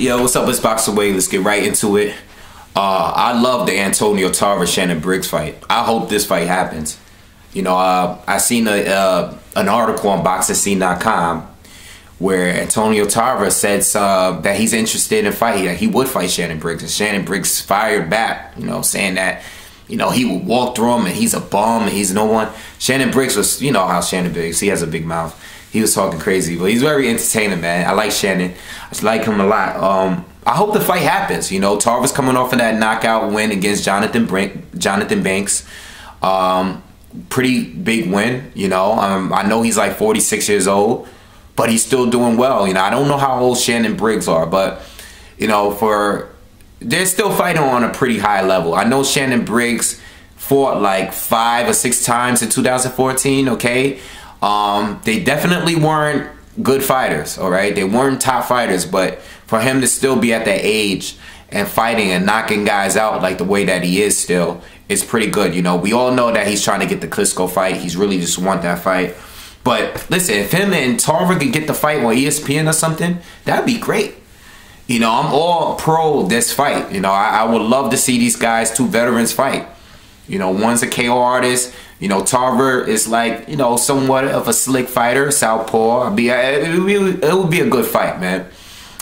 Yo, what's up? It's BoxingWave. Let's get right into it. I love the Antonio Tarver Shannon Briggs fight. I hope this fight happens. You know, I seen an article on BoxingScene.com where Antonio Tarver said that he's interested in fighting. That he would fight Shannon Briggs, and Shannon Briggs fired back. You know, saying that he would walk through him and he's a bum and he's no one. Shannon Briggs was, you know how Shannon Briggs, he has a big mouth. He was talking crazy, but he's very entertaining, man. I like Shannon. I just like him a lot. I hope the fight happens. You know, Tarver's coming off of that knockout win against Jonathan Banks. Pretty big win, you know. I know he's like 46 years old, but he's still doing well. You know, I don't know how old Shannon Briggs are, but, you know, they're still fighting on a pretty high level. I know Shannon Briggs fought like 5 or 6 times in 2014, okay? They definitely weren't good fighters, all right? They weren't top fighters, but for him to still be at that age and fighting and knocking guys out like the way that he is still, it's pretty good. You know, we all know that he's trying to get the Klitschko fight. He's really just want that fight. But listen, if him and Tarver could get the fight on ESPN or something, that'd be great. You know, I'm all pro this fight. You know, I would love to see these guys, 2 veterans, fight. You know, one's a KO artist. You know, Tarver is like, you know, somewhat of a slick fighter, southpaw. It would be a good fight, man.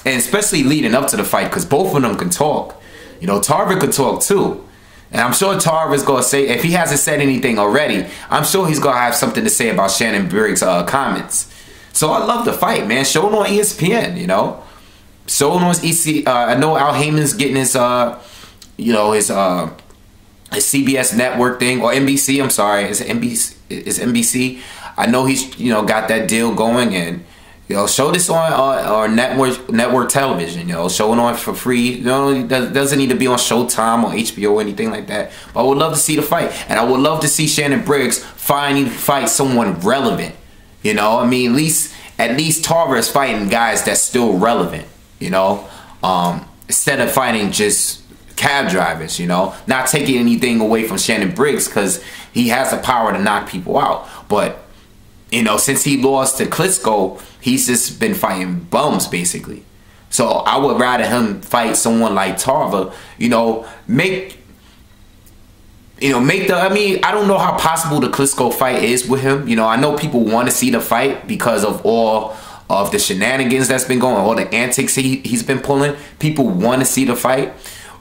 And especially leading up to the fight, because both of them can talk. You know, Tarver could talk too. And I'm sure Tarver's going to say, if he hasn't said anything already, I'm sure he's going to have something to say about Shannon Briggs' comments. So I love the fight, man. Show it on ESPN, you know. Show it on EC. I know Al Heyman's getting his, you know, his CBS network thing, or NBC. I'm sorry, it's NBC. I know he's, you know, got that deal going, and you know, show this on network television. You know, show it on for free. You know, it doesn't need to be on Showtime or HBO or anything like that. But I would love to see the fight, and I would love to see Shannon Briggs fight someone relevant. You know, I mean, at least Tarver is fighting guys that's still relevant. You know, instead of fighting just cab drivers, you know, not taking anything away from Shannon Briggs, because he has the power to knock people out. But, you know, since he lost to Klitschko, he's just been fighting bums, basically. So I would rather him fight someone like Tarver, you know, I mean, I don't know how possible the Klitschko fight is with him. You know, I know people want to see the fight because of all of the shenanigans that's been going on, all the antics he's been pulling. People want to see the fight.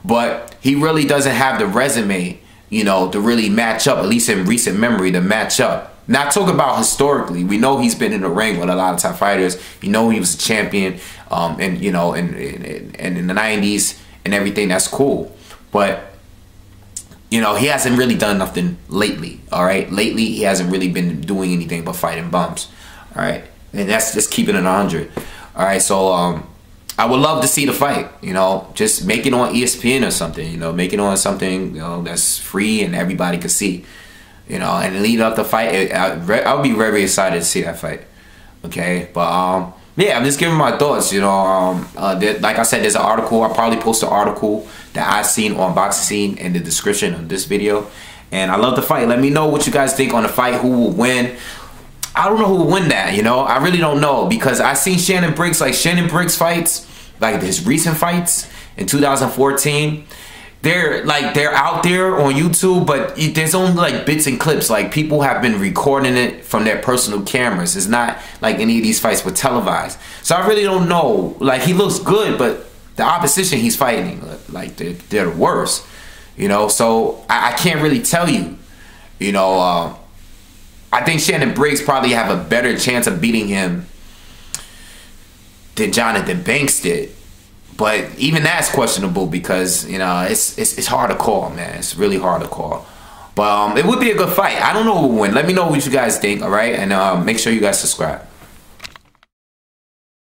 But he really doesn't have the resume, you know, to really match up, at least in recent memory, to match up. Not talk about historically. We know he's been in the ring with a lot of top fighters. You know, he was a champion, and you know, and in the 90s and everything. That's cool. But you know, he hasn't really done nothing lately. All right, lately he hasn't really been doing anything but fighting bums. All right, and that's just keeping it 100. All right, so I would love to see the fight, you know, just make it on ESPN or something, you know, make it on something, you know, that's free and everybody can see, you know, and lead up the fight. I would be very excited to see that fight, okay? But, yeah, I'm just giving my thoughts, you know. Like I said, there's an article. I'll probably post an article that I've seen on Boxing Scene in the description of this video. And I love the fight. Let me know what you guys think on the fight, who will win. I don't know who will win that, you know. I really don't know, because I seen Shannon Briggs, like Shannon Briggs fights, like his recent fights in 2014. They're out there on YouTube, but there's only like bits and clips. Like people have been recording it from their personal cameras. It's not like any of these fights were televised. So I really don't know. Like he looks good, but the opposition he's fighting, like they're the worst, you know. So I can't really tell you, you know. I think Shannon Briggs probably have a better chance of beating him than Jonathan Banks did. But even that's questionable, because, you know, it's hard to call, man. It's really hard to call. But it would be a good fight. I don't know who will win. Let me know what you guys think, all right? And make sure you guys subscribe.